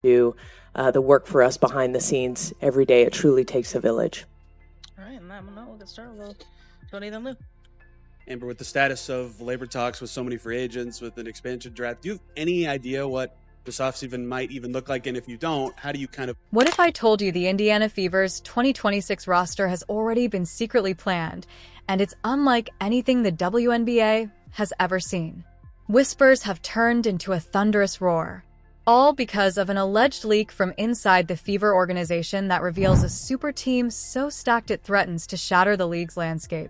do the work for us behind the scenes every day. It truly takes a village. All right, and that one, we'll get started. We'll donate them, Lou. Amber, with the status of labor talks with so many free agents, with an expansion draft, do you have any idea what this offseason might even look like? And if you don't, how do you kind of... What if I told you the Indiana Fever's 2026 roster has already been secretly planned, and it's unlike anything the WNBA has ever seen? Whispers have turned into a thunderous roar, all because of an alleged leak from inside the Fever organization that reveals a super team so stacked it threatens to shatter the league's landscape.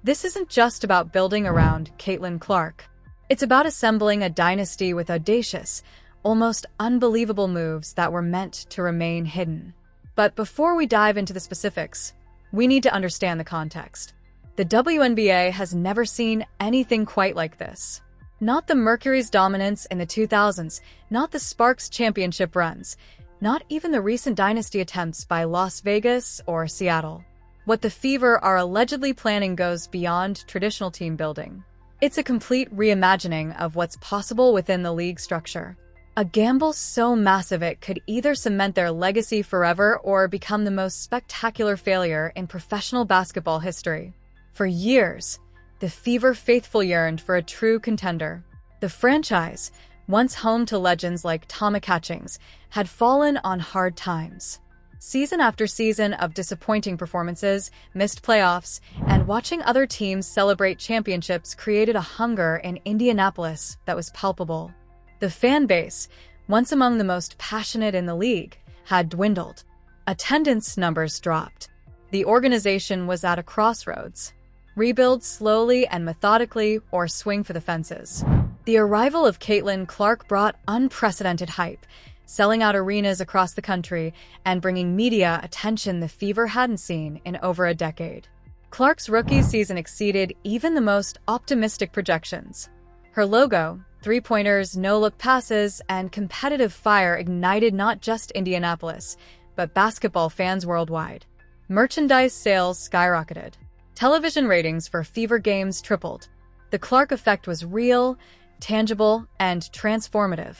This isn't just about building around Caitlin Clark. It's about assembling a dynasty with audacious, almost unbelievable moves that were meant to remain hidden. But before we dive into the specifics, we need to understand the context. The WNBA has never seen anything quite like this. Not the Mercury's dominance in the 2000s, not the Sparks championship runs, not even the recent dynasty attempts by Las Vegas or Seattle. What the Fever are allegedly planning goes beyond traditional team building. It's a complete reimagining of what's possible within the league structure. A gamble so massive it could either cement their legacy forever or become the most spectacular failure in professional basketball history. For years, the Fever faithful yearned for a true contender. The franchise, once home to legends like Tama Catchings, had fallen on hard times. Season after season of disappointing performances, missed playoffs, and watching other teams celebrate championships created a hunger in Indianapolis that was palpable. The fan base, once among the most passionate in the league, had dwindled. Attendance numbers dropped. The organization was at a crossroads. Rebuild slowly and methodically or swing for the fences. The arrival of Caitlin Clark brought unprecedented hype, selling out arenas across the country and bringing media attention the Fever hadn't seen in over a decade. Clark's rookie season exceeded even the most optimistic projections. Her logo, three-pointers, no-look passes, and competitive fire ignited not just Indianapolis, but basketball fans worldwide. Merchandise sales skyrocketed. Television ratings for Fever games tripled. The Clark effect was real, tangible, and transformative.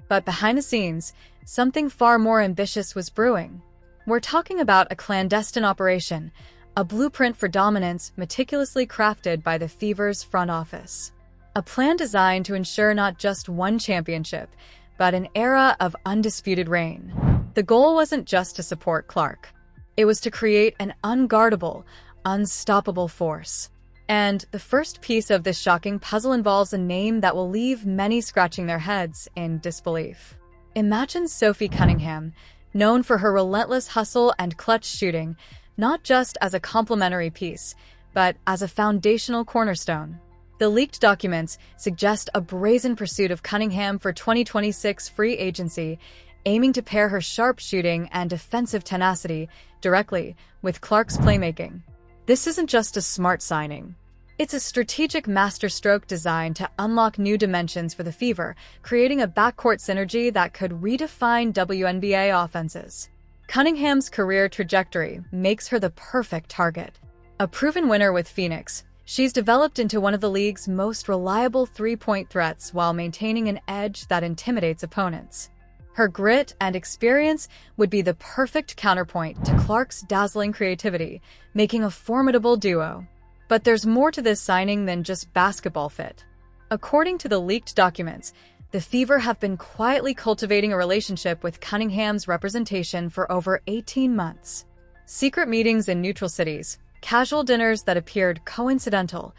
But behind the scenes, something far more ambitious was brewing. We're talking about a clandestine operation, a blueprint for dominance meticulously crafted by the Fever's front office. A plan designed to ensure not just one championship, but an era of undisputed reign. The goal wasn't just to support Clark. It was to create an unguardable, unstoppable force. And the first piece of this shocking puzzle involves a name that will leave many scratching their heads in disbelief. Imagine Sophie Cunningham, known for her relentless hustle and clutch shooting, not just as a complementary piece, but as a foundational cornerstone. The leaked documents suggest a brazen pursuit of Cunningham for 2026 free agency, aiming to pair her sharp shooting and defensive tenacity directly with Clark's playmaking. This isn't just a smart signing. It's a strategic masterstroke designed to unlock new dimensions for the Fever, creating a backcourt synergy that could redefine WNBA offenses. Cunningham's career trajectory makes her the perfect target. A proven winner with Phoenix, she's developed into one of the league's most reliable three-point threats while maintaining an edge that intimidates opponents. Her grit and experience would be the perfect counterpoint to Clark's dazzling creativity, making a formidable duo. But there's more to this signing than just basketball fit. According to the leaked documents, the Fever have been quietly cultivating a relationship with Cunningham's representation for over 18 months. Secret meetings in neutral cities, casual dinners that appeared coincidental,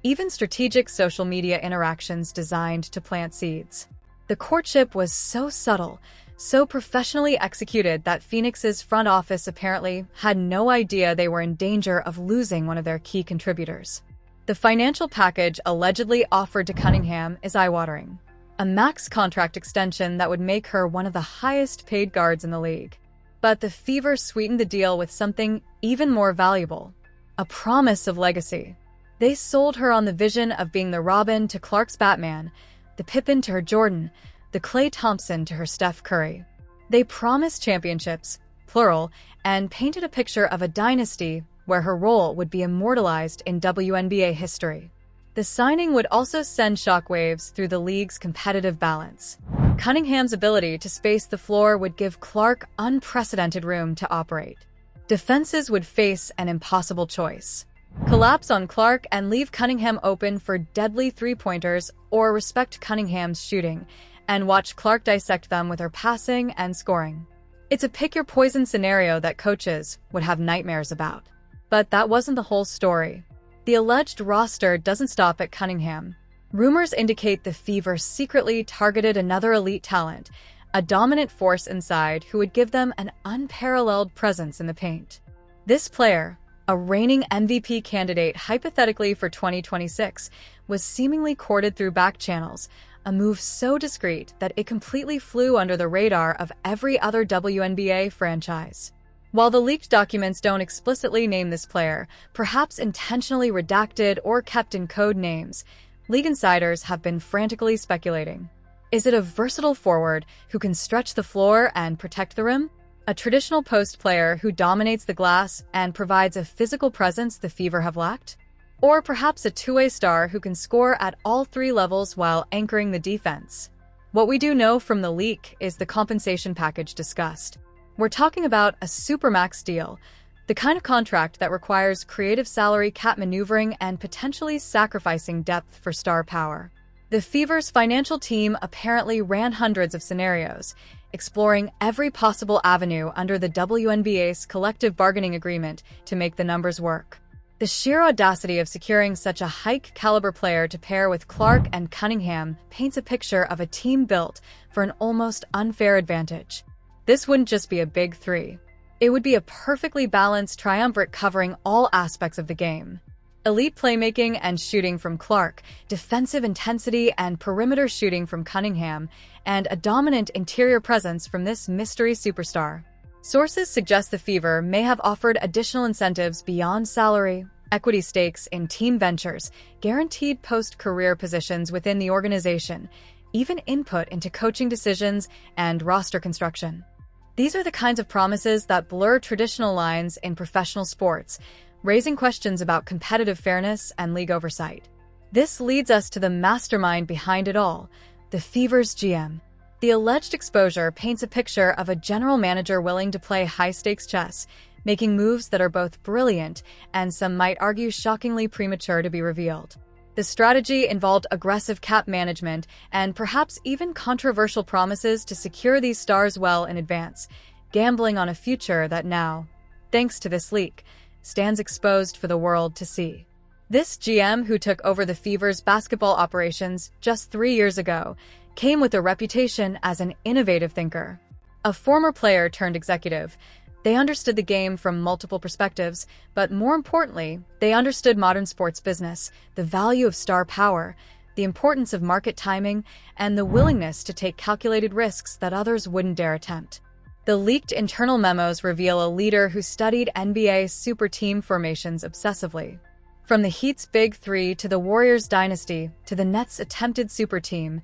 even strategic social media interactions designed to plant seeds. The courtship was so subtle, so professionally executed that Phoenix's front office apparently had no idea they were in danger of losing one of their key contributors. The financial package allegedly offered to Cunningham is eye-watering. A max contract extension that would make her one of the highest-paid guards in the league. But the Fever sweetened the deal with something even more valuable. A promise of legacy. They sold her on the vision of being the Robin to Clark's Batman, the Pippen to her Jordan, the Klay Thompson to her Steph Curry. They promised championships, plural, and painted a picture of a dynasty where her role would be immortalized in WNBA history. The signing would also send shockwaves through the league's competitive balance. Cunningham's ability to space the floor would give Clark unprecedented room to operate. Defenses would face an impossible choice: collapse on Clark and leave Cunningham open for deadly three-pointers, or respect Cunningham's shooting and watch Clark dissect them with her passing and scoring. It's a pick-your-poison scenario that coaches would have nightmares about. But that wasn't the whole story. The alleged roster doesn't stop at Cunningham. Rumors indicate the Fever secretly targeted another elite talent, a dominant force inside who would give them an unparalleled presence in the paint. This player, a reigning MVP candidate hypothetically for 2026, was seemingly courted through back channels, a move so discreet that it completely flew under the radar of every other WNBA franchise. While the leaked documents don't explicitly name this player, perhaps intentionally redacted or kept in code names, league insiders have been frantically speculating. Is it a versatile forward who can stretch the floor and protect the rim? A traditional post player who dominates the glass and provides a physical presence the Fever have lacked? Or perhaps a two-way star who can score at all three levels while anchoring the defense? What we do know from the leak is the compensation package discussed. We're talking about a supermax deal, the kind of contract that requires creative salary cap maneuvering and potentially sacrificing depth for star power. The Fever's financial team apparently ran hundreds of scenarios, exploring every possible avenue under the WNBA's collective bargaining agreement to make the numbers work. The sheer audacity of securing such a high-caliber player to pair with Clark and Cunningham paints a picture of a team built for an almost unfair advantage. This wouldn't just be a big three. It would be a perfectly balanced triumvirate covering all aspects of the game. Elite playmaking and shooting from Clark, defensive intensity and perimeter shooting from Cunningham, and a dominant interior presence from this mystery superstar. Sources suggest the Fever may have offered additional incentives beyond salary, equity stakes in team ventures, guaranteed post-career positions within the organization, even input into coaching decisions and roster construction. These are the kinds of promises that blur traditional lines in professional sports, raising questions about competitive fairness and league oversight. This leads us to the mastermind behind it all, the Fever's GM. The alleged exposure paints a picture of a general manager willing to play high-stakes chess, making moves that are both brilliant and some might argue shockingly premature to be revealed. The strategy involved aggressive cap management and perhaps even controversial promises to secure these stars well in advance, gambling on a future that now, thanks to this leak, stands exposed for the world to see. This GM, who took over the Fever's basketball operations just 3 years ago, came with a reputation as an innovative thinker. A former player turned executive, they understood the game from multiple perspectives, but more importantly, they understood modern sports business, the value of star power, the importance of market timing, and the willingness to take calculated risks that others wouldn't dare attempt. The leaked internal memos reveal a leader who studied NBA super team formations obsessively. From the Heat's Big Three to the Warriors' Dynasty to the Nets' attempted super team,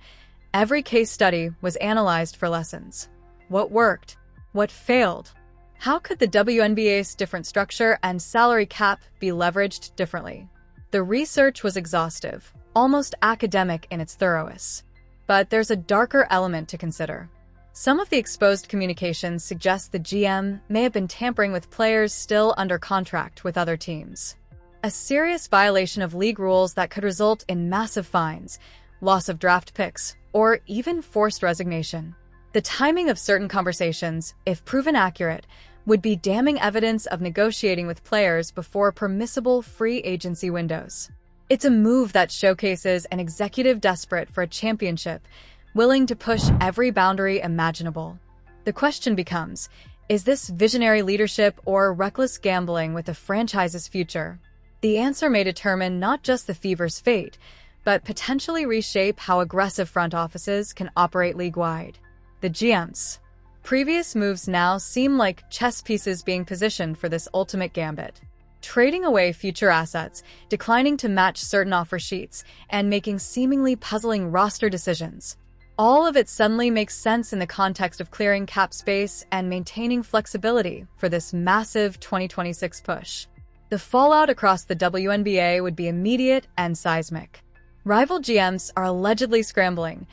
every case study was analyzed for lessons. What worked? What failed? How could the WNBA's different structure and salary cap be leveraged differently? The research was exhaustive, almost academic in its thoroughness. But there's a darker element to consider. Some of the exposed communications suggest the GM may have been tampering with players still under contract with other teams. A serious violation of league rules that could result in massive fines, loss of draft picks, or even forced resignation. The timing of certain conversations, if proven accurate, would be damning evidence of negotiating with players before permissible free agency windows. It's a move that showcases an executive desperate for a championship, willing to push every boundary imaginable. The question becomes, is this visionary leadership or reckless gambling with the franchise's future? The answer may determine not just the Fever's fate, but potentially reshape how aggressive front offices can operate league-wide. The GM's previous moves now seem like chess pieces being positioned for this ultimate gambit. Trading away future assets, declining to match certain offer sheets, and making seemingly puzzling roster decisions. All of it suddenly makes sense in the context of clearing cap space and maintaining flexibility for this massive 2026 push. The fallout across the WNBA would be immediate and seismic. Rival GMs are allegedly scrambling,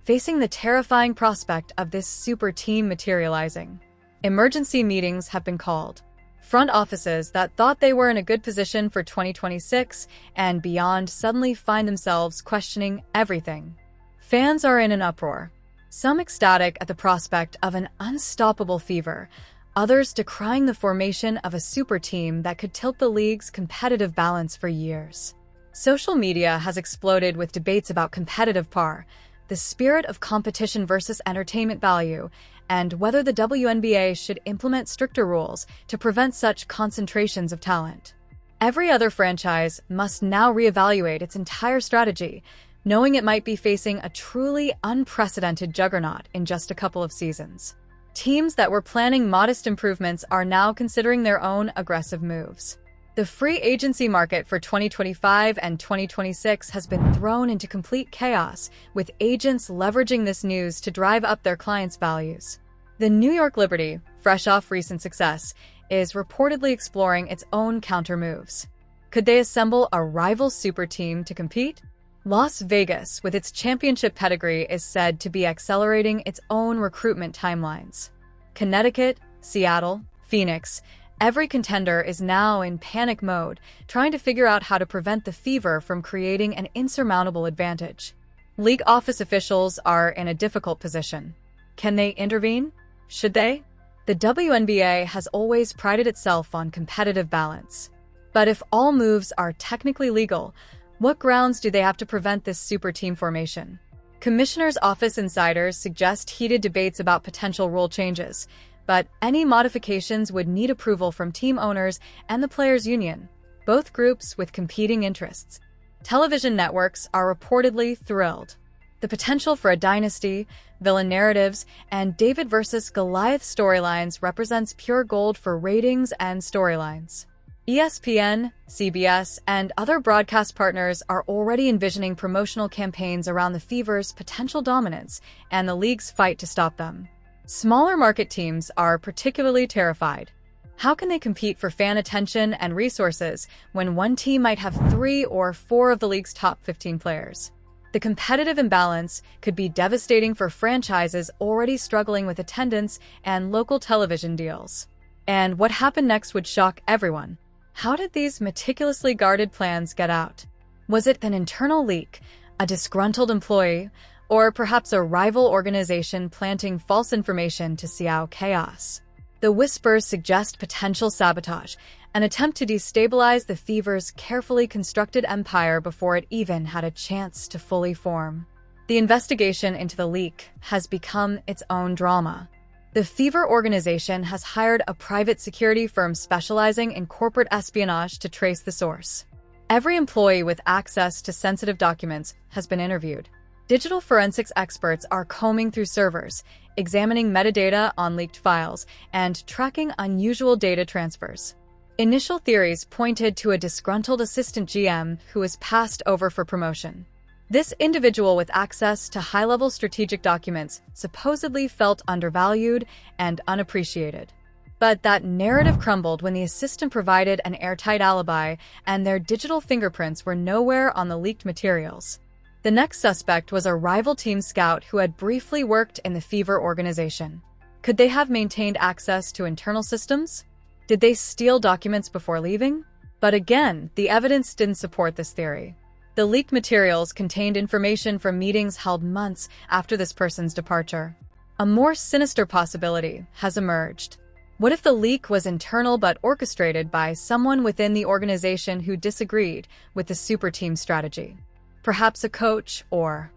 facing the terrifying prospect of this super team materializing. Emergency meetings have been called. Front offices that thought they were in a good position for 2026 and beyond suddenly find themselves questioning everything. Fans are in an uproar, some ecstatic at the prospect of an unstoppable fever, others decrying the formation of a super team that could tilt the league's competitive balance for years. Social media has exploded with debates about competitive par, the spirit of competition versus entertainment value, and whether the WNBA should implement stricter rules to prevent such concentrations of talent. Every other franchise must now reevaluate its entire strategy, knowing it might be facing a truly unprecedented juggernaut in just a couple of seasons. Teams that were planning modest improvements are now considering their own aggressive moves. The free agency market for 2025 and 2026 has been thrown into complete chaos, with agents leveraging this news to drive up their clients' values. The New York Liberty, fresh off recent success, is reportedly exploring its own counter moves. Could they assemble a rival super team to compete? Las Vegas, with its championship pedigree, is said to be accelerating its own recruitment timelines. Connecticut, Seattle, Phoenix, every contender is now in panic mode, trying to figure out how to prevent the Fever from creating an insurmountable advantage. League office officials are in a difficult position. Can they intervene? Should they? The WNBA has always prided itself on competitive balance. But if all moves are technically legal, what grounds do they have to prevent this super team formation? Commissioner's office insiders suggest heated debates about potential rule changes, but any modifications would need approval from team owners and the players' union, both groups with competing interests. Television networks are reportedly thrilled. The potential for a dynasty, villain narratives, and David versus Goliath storylines represents pure gold for ratings and storylines. ESPN, CBS, and other broadcast partners are already envisioning promotional campaigns around the Fever's potential dominance and the league's fight to stop them. Smaller market teams are particularly terrified. How can they compete for fan attention and resources when one team might have 3 or 4 of the league's top 15 players? The competitive imbalance could be devastating for franchises already struggling with attendance and local television deals. And what happened next would shock everyone. How did these meticulously guarded plans get out? Was it an internal leak, a disgruntled employee, or perhaps a rival organization planting false information to sow chaos? The whispers suggest potential sabotage, an attempt to destabilize the Fever's carefully constructed empire before it even had a chance to fully form. The investigation into the leak has become its own drama. The Fever organization has hired a private security firm specializing in corporate espionage to trace the source. Every employee with access to sensitive documents has been interviewed. Digital forensics experts are combing through servers, examining metadata on leaked files, and tracking unusual data transfers. Initial theories pointed to a disgruntled assistant GM who was passed over for promotion. This individual with access to high-level strategic documents supposedly felt undervalued and unappreciated. But that narrative crumbled when the assistant provided an airtight alibi and their digital fingerprints were nowhere on the leaked materials. The next suspect was a rival team scout who had briefly worked in the Fever organization. Could they have maintained access to internal systems? Did they steal documents before leaving? But again, the evidence didn't support this theory. The leaked materials contained information from meetings held months after this person's departure. A more sinister possibility has emerged. What if the leak was internal but orchestrated by someone within the organization who disagreed with the super team strategy? Perhaps a coach or